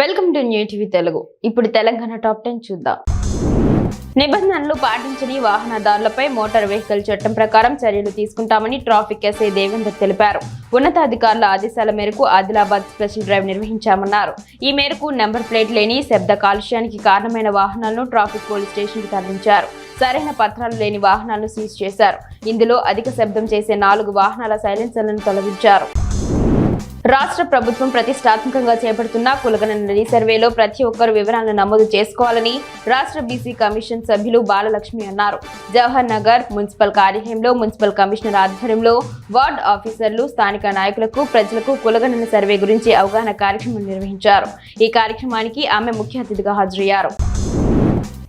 Welcome to new TV Telugu. ఇప్పుడు Telangana top 10 చూద్దాం. నిబంధనలు పాటించని వాహనదారులపై మోటార్ వెహికల్ చట్టం ప్రకారం చర్యలు తీసుకుంటామని ట్రాఫిక్ ఎస్ఐ దేవేందర్ తెలిపారు. ఉన్నతాధికారుల ఆదేశాల మేరకు ఆదిలాబాద్ స్పెషల్ డ్రైవ్ నిర్వహించామన్నారు. ఈ మేరకు నెంబర్ ప్లేట్ లేని శబ్ద కాలుష్యానికి కారణమైన వాహనాలను ట్రాఫిక్ పోలీస్ స్టేషన్ కి తరలించారు. సరైన పత్రాలు లేని వాహనాలను సీజ్ చేశారు. ఇందులో అధిక శబ్దం చేసే 4 వాహనాల సైలెన్సర్లను తొలగించారు. రాష్ట్ర ప్రభుత్వం ప్రతిష్టాత్మకంగా చేపడుతున్న కులగణన రీసర్వేలో ప్రతి ఒక్కరు వివరాలను నమోదు చేసుకోవాలని రాష్ట్ర బీసీ కమిషన్ సభ్యులు బాలలక్ష్మి అన్నారు. జవహర్ నగర్ మున్సిపల్ కార్యాలయంలో మున్సిపల్ కమిషనర్ ఆధ్వర్యంలో వార్డ్ ఆఫీసర్లు, స్థానిక నాయకులకు, ప్రజలకు కులగణన సర్వే గురించి అవగాహన కార్యక్రమం నిర్వహించారు. ఈ కార్యక్రమానికి ఆమె ముఖ్య అతిథిగా హాజరయ్యారు.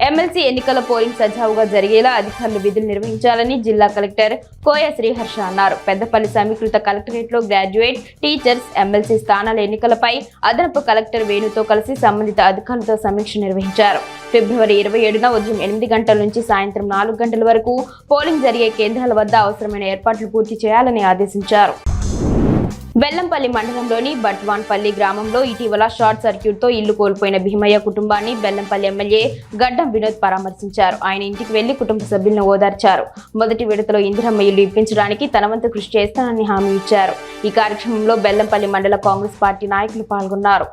ఎమ్మెల్సీ ఎన్నికల పోలింగ్ సజావుగా జరిగేలా అధికారులు విధులు నిర్వహించాలని జిల్లా కలెక్టర్ కోయ శ్రీహర్ష అన్నారు. పెద్దపల్లి సమీకృత కలెక్టరేట్ లో గ్రాడ్యుయేట్, టీచర్స్, ఎమ్మెల్సీ స్థానాల ఎన్నికలపై అదనపు కలెక్టర్ వేణుతో కలిసి సంబంధిత అధికారులతో సమీక్ష నిర్వహించారు. ఫిబ్రవరి 27న ఉదయం 8 గంటల నుంచి సాయంత్రం 4 గంటల వరకు పోలింగ్ జరిగే కేంద్రాల వద్ద అవసరమైన ఏర్పాట్లు పూర్తి చేయాలని ఆదేశించారు. బెల్లంపల్లి మండలంలోని బట్వాన్పల్లి గ్రామంలో ఇటీవల షార్ట్ సర్క్యూట్ తో ఇల్లు కోల్పోయిన భీమయ్య కుటుంబాన్ని బెల్లంపల్లి ఎమ్మెల్యే గడ్డం వినోద్ పరామర్శించారు. ఆయన ఇంటికి వెళ్లి కుటుంబ సభ్యులను ఓదార్చారు. మొదటి విడతలో ఇందిరమ్మ ఇల్లు ఇప్పించడానికి తన వంతు కృషి చేస్తానని హామీ ఇచ్చారు. ఈ కార్యక్రమంలో బెల్లంపల్లి మండల కాంగ్రెస్ పార్టీ నాయకులు పాల్గొన్నారు.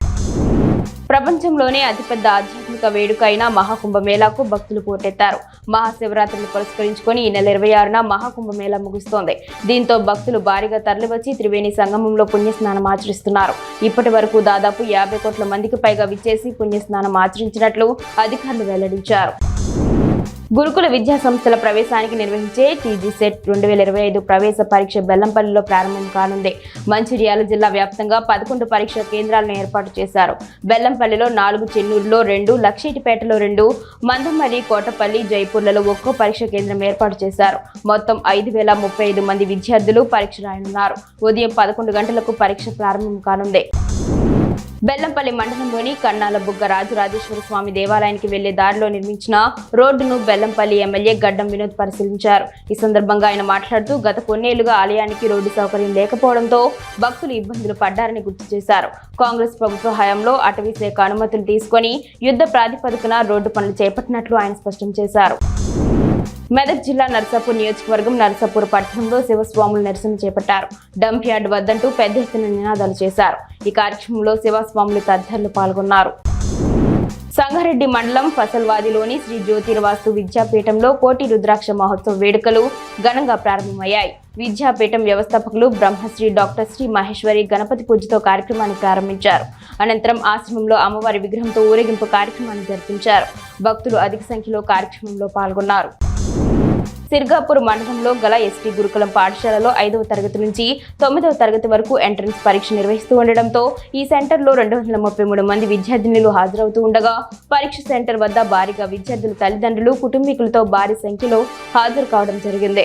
ప్రపంచంలోనే అతిపెద్ద ఆధ్యాత్మిక వేడుక అయిన మహాకుంభమేళాకు భక్తులు పోటెత్తారు. మహాశివరాత్రిని పురస్కరించుకొని ఈ నెల 26న మహాకుంభమేళా ముగుస్తోంది. దీంతో భక్తులు భారీగా తరలివచ్చి త్రివేణి సంగమంలో పుణ్యస్నానం ఆచరిస్తున్నారు. ఇప్పటి వరకు దాదాపు 50 కోట్ల మందికి పైగా విచ్చేసి పుణ్యస్నానం ఆచరించినట్లు అధికారులు వెల్లడించారు. గురుకుల విద్యా సంస్థల ప్రవేశానికి నిర్వహించే టీజీసెట్ 2025 ప్రవేశ పరీక్ష బెల్లంపల్లిలో ప్రారంభం కానుంది. మంచిర్యాల జిల్లా వ్యాప్తంగా 11 పరీక్ష కేంద్రాలను ఏర్పాటు చేశారు. బెల్లంపల్లిలో 4, చెన్నూరులో 2, లక్షీటిపేటలో 2, మందమర్రి, కోటపల్లి, జైపూర్లలో ఒక్కో పరీక్ష కేంద్రం ఏర్పాటు చేశారు. మొత్తం 5035 మంది విద్యార్థులు పరీక్ష రాయనున్నారు. ఉదయం 11 గంటలకు పరీక్ష ప్రారంభం కానుంది. బెల్లంపల్లి మండలంలోని కన్నాల బుగ్గ రాజరాజేశ్వర స్వామి దేవాలయానికి వెళ్లే దారిలో నిర్మించిన రోడ్డును బెల్లంపల్లి ఎమ్మెల్యే గడ్డం వినోద్ పరిశీలించారు. ఈ సందర్భంగా ఆయన మాట్లాడుతూ గత కొన్నేళ్లుగా ఆలయానికి రోడ్డు సౌకర్యం లేకపోవడంతో భక్తులు ఇబ్బందులు పడ్డారని గుర్తు చేశారు. కాంగ్రెస్ ప్రభుత్వ హయాంలో అటవీ శాఖ అనుమతులు తీసుకుని యుద్ధ ప్రాతిపదికన రోడ్డు పనులు చేపట్టినట్లు ఆయన స్పష్టం చేశారు. మెదక్ జిల్లా నర్సాపూర్ నియోజకవర్గం నర్సాపూర్ పట్టణంలో శివస్వాములు నిరసన చేపట్టారు. డంప్ యార్డ్ వద్దంటూ పెద్ద ఎత్తున నినాదాలు చేశారు. ఈ కార్యక్రమంలో శివస్వాములు తదితరులు పాల్గొన్నారు. సంగారెడ్డి మండలం ఫసల్వాదిలోని శ్రీ జ్యోతిర్వాస్తు విద్యాపీఠంలో కోటి రుద్రాక్ష మహోత్సవ వేడుకలు ఘనంగా ప్రారంభమయ్యాయి. విద్యాపీఠం వ్యవస్థాపకులు బ్రహ్మశ్రీ డాక్టర్ శ్రీ మహేశ్వరి గణపతి పూజతో కార్యక్రమాన్ని ప్రారంభించారు. అనంతరం ఆశ్రమంలో అమ్మవారి విగ్రహంతో ఊరేగింపు కార్యక్రమాన్ని జరిపించారు. భక్తులు అధిక సంఖ్యలో కార్యక్రమంలో పాల్గొన్నారు. సిర్గాపూర్ మండలంలో గల ఎస్టీ గురుకులం పాఠశాలలో 5వ తరగతి నుంచి 9వ తరగతి వరకు ఎంట్రన్స్ పరీక్ష నిర్వహిస్తూ ఉండడంతో ఈ సెంటర్లో 233 మంది విద్యార్థినులు హాజరవుతూ ఉండగా పరీక్ష సెంటర్ వద్ద భారీగా విద్యార్థుల తల్లిదండ్రులు, కుటుంబీకులతో భారీ సంఖ్యలో హాజరు కావడం జరిగింది.